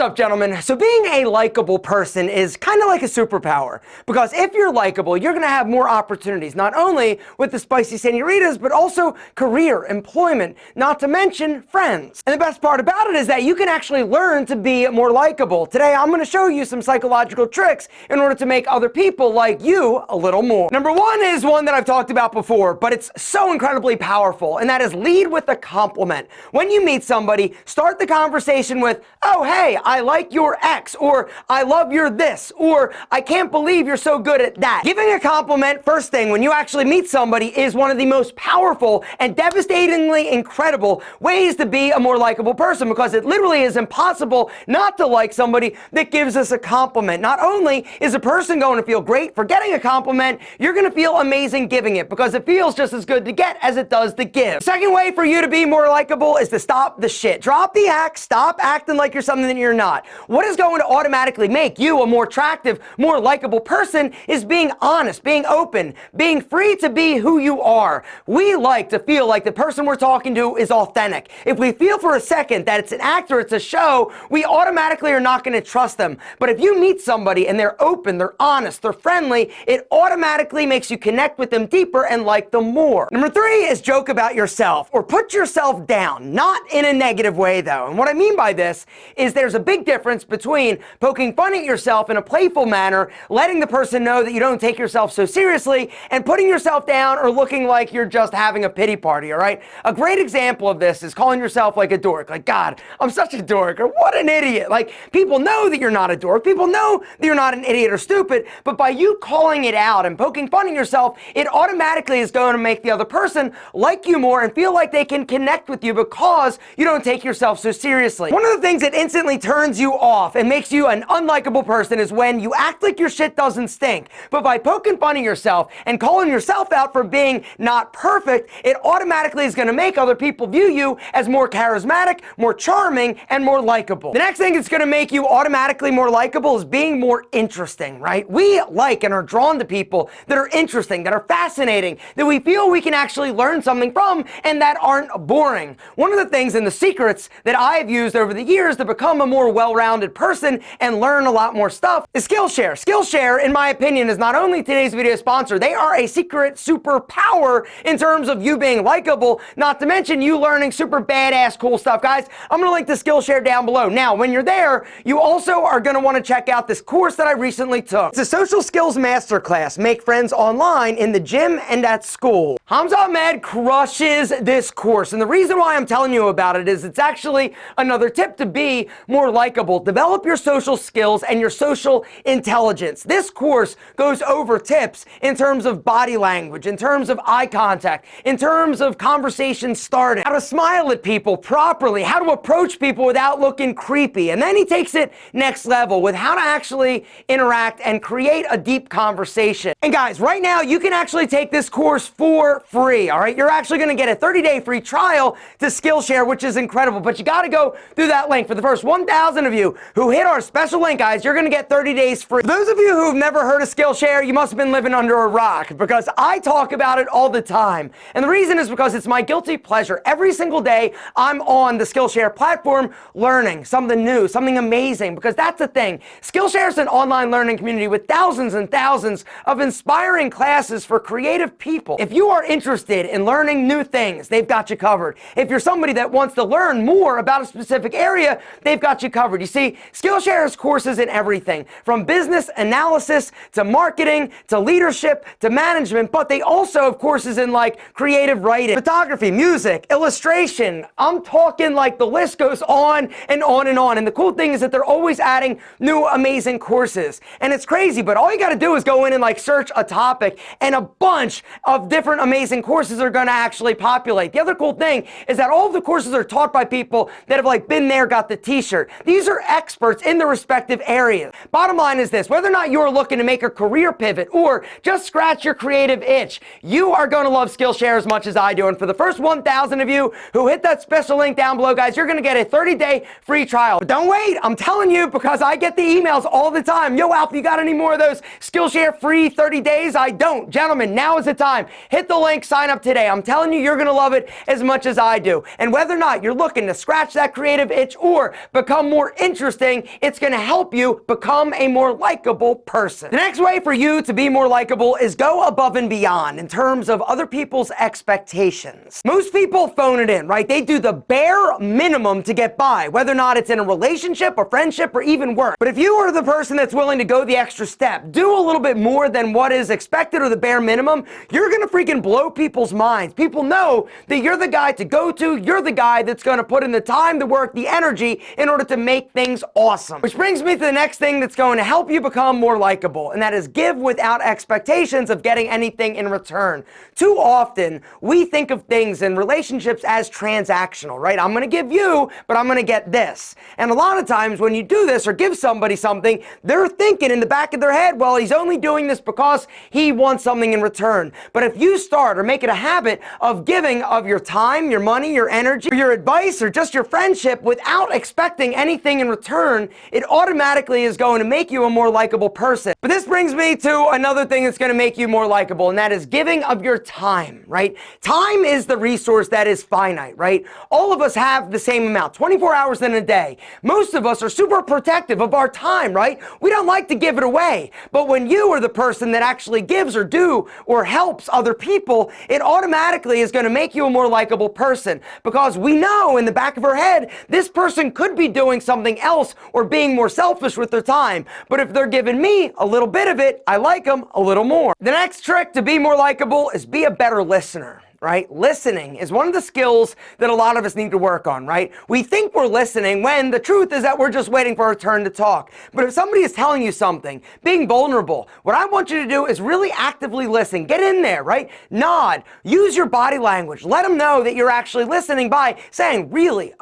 What's up, gentlemen? So being a likable person is kind of like a superpower, because if you're likable, you're going to have more opportunities, not only with the spicy senoritas, but also career, employment, not to mention friends. And the best part about it is that you can actually learn to be more likable. Today, I'm going to show you some psychological tricks in order to make other people like you a little more. Number one is one that I've talked about before, but it's so incredibly powerful, and that is lead with a compliment. When you meet somebody, start the conversation with, "Oh, hey, I like your ex," or "I love your this," or "I can't believe you're so good at that." Giving a compliment first thing when you actually meet somebody is one of the most powerful and devastatingly incredible ways to be a more likable person, because it literally is impossible not to like somebody that gives us a compliment. Not only is a person going to feel great for getting a compliment, you're going to feel amazing giving it, because it feels just as good to get as it does to give. Second way for you to be more likable is to stop the shit. Drop the act. Stop acting like you're something that you're not. What is going to automatically make you a more attractive, more likable person is being honest, being open, being free to be who you are. We like to feel like the person we're talking to is authentic. If we feel for a second that it's an act or it's a show, we automatically are not going to trust them. But if you meet somebody and they're open, they're honest, they're friendly, it automatically makes you connect with them deeper and like them more. Number three is joke about yourself, or put yourself down. Not in a negative way, though. And what I mean by this is there's a big difference between poking fun at yourself in a playful manner, letting the person know that you don't take yourself so seriously, and putting yourself down or looking like you're just having a pity party, all right? A great example of this is calling yourself like a dork. Like, "God, I'm such a dork," or "What an idiot." Like, people know that you're not a dork. People know that you're not an idiot or stupid, but by you calling it out and poking fun at yourself, it automatically is going to make the other person like you more and feel like they can connect with you because you don't take yourself so seriously. One of the things that instantly turns you off and makes you an unlikable person is when you act like your shit doesn't stink. But by poking fun at yourself and calling yourself out for being not perfect, it automatically is going to make other people view you as more charismatic, more charming, and more likable. The next thing that's going to make you automatically more likable is being more interesting, right? We like and are drawn to people that are interesting, that are fascinating, that we feel we can actually learn something from, and that aren't boring. One of the things and the secrets that I've used over the years to become a more well-rounded person and learn a lot more stuff is Skillshare. Skillshare, in my opinion, is not only today's video sponsor, they are a secret superpower in terms of you being likable, not to mention you learning super badass cool stuff. Guys, I'm going to link the Skillshare down below. Now, when you're there, you also are going to want to check out this course that I recently took. It's a social skills masterclass. Make friends online, in the gym, and at school. Hamza Ahmed crushes this course, and the reason why I'm telling you about it is it's actually another tip to be more likable. Develop your social skills and your social intelligence. This course goes over tips in terms of body language, in terms of eye contact, in terms of conversation starting, how to smile at people properly, how to approach people without looking creepy. And then he takes it next level with how to actually interact and create a deep conversation. And guys, right now you can actually take this course for free, all right? You're actually going to get a 30-day free trial to Skillshare, which is incredible, but you got to go through that link. For the first 1,000 of you who hit our special link, guys, you're going to get 30 days free. For those of you who've never heard of Skillshare, you must have been living under a rock, because I talk about it all the time. And the reason is because it's my guilty pleasure. Every single day, I'm on the Skillshare platform learning something new, something amazing, because that's the thing. Skillshare is an online learning community with thousands and thousands of inspiring classes for creative people. If you are interested in learning new things, they've got you covered. If you're somebody that wants to learn more about a specific area, they've got you covered. You see, Skillshare has courses in everything from business analysis to marketing to leadership to management, but they also have courses in like creative writing, photography, music, illustration. I'm talking like the list goes on and on and on. And the cool thing is that they're always adding new amazing courses. And it's crazy, but all you got to do is go in and like search a topic, and a bunch of different amazing courses are going to actually populate. The other cool thing is that all of the courses are taught by people that have like been there, got the t-shirt. These are experts in their respective areas. Bottom line is this: whether or not you're looking to make a career pivot or just scratch your creative itch, you are going to love Skillshare as much as I do. And for the first 1,000 of you who hit that special link down below, guys, you're going to get a 30-day free trial. But don't wait, I'm telling you, because I get the emails all the time. Yo, Alf, you got any more of those Skillshare free 30 days? I don't. Gentlemen, now is the time. Hit the link, sign up today. I'm telling you, you're going to love it as much as I do. And whether or not you're looking to scratch that creative itch or become more interesting. It's going to help you become a more likable person. The next way for you to be more likable is go above and beyond in terms of other people's expectations. Most people phone it in, right? They do the bare minimum to get by, whether or not it's in a relationship, a friendship, or even work. But if you are the person that's willing to go the extra step, do a little bit more than what is expected or the bare minimum, you're going to freaking blow people's minds. People know that you're the guy to go to. You're the guy that's going to put in the time, the work, the energy in order to make things awesome. Which brings me to the next thing that's going to help you become more likable, and that is give without expectations of getting anything in return. Too often, we think of things in relationships as transactional, right? I'm going to give you, but I'm going to get this. And a lot of times when you do this or give somebody something, they're thinking in the back of their head, well, he's only doing this because he wants something in return. But if you start or make it a habit of giving of your time, your money, your energy, your advice, or just your friendship without expecting anything in return, it automatically is going to make you a more likable person. But this brings me to another thing that's going to make you more likable, and that is giving of your time, right? Time is the resource that is finite, right? All of us have the same amount, 24 hours in a day. Most of us are super protective of our time, right? We don't like to give it away. But when you are the person that actually gives or do or helps other people, it automatically is going to make you a more likable person, because we know in the back of our head, this person could be doing something else or being more selfish with their time. But if they're giving me a little bit of it, I like them a little more. The next trick to be more likable is be a better listener. Right? Listening is one of the skills that a lot of us need to work on, right? We think we're listening when the truth is that we're just waiting for our turn to talk. But if somebody is telling you something, being vulnerable, what I want you to do is really actively listen. Get in there, right? Nod. Use your body language. Let them know that you're actually listening by saying, really?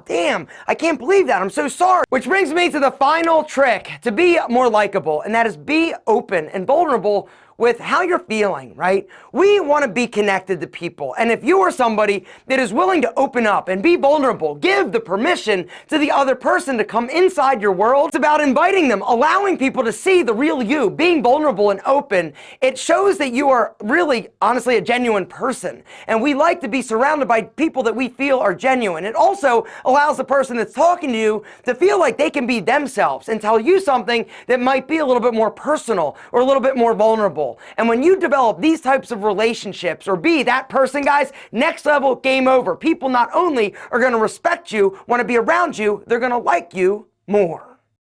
Damn, I can't believe that. I'm so sorry. Which brings me to the final trick to be more likable, and that is be open and vulnerable with how you're feeling, right? We want to be connected to people. And if you are somebody that is willing to open up and be vulnerable, give the permission to the other person to come inside your world. It's about inviting them, allowing people to see the real you, being vulnerable and open. It shows that you are really, honestly, a genuine person. And we like to be surrounded by people that we feel are genuine. It also allows the person that's talking to you to feel like they can be themselves and tell you something that might be a little bit more personal or a little bit more vulnerable. And when you develop these types of relationships or be that person, guys, next level, game over. People not only are going to respect you, want to be around you, they're going to like you more.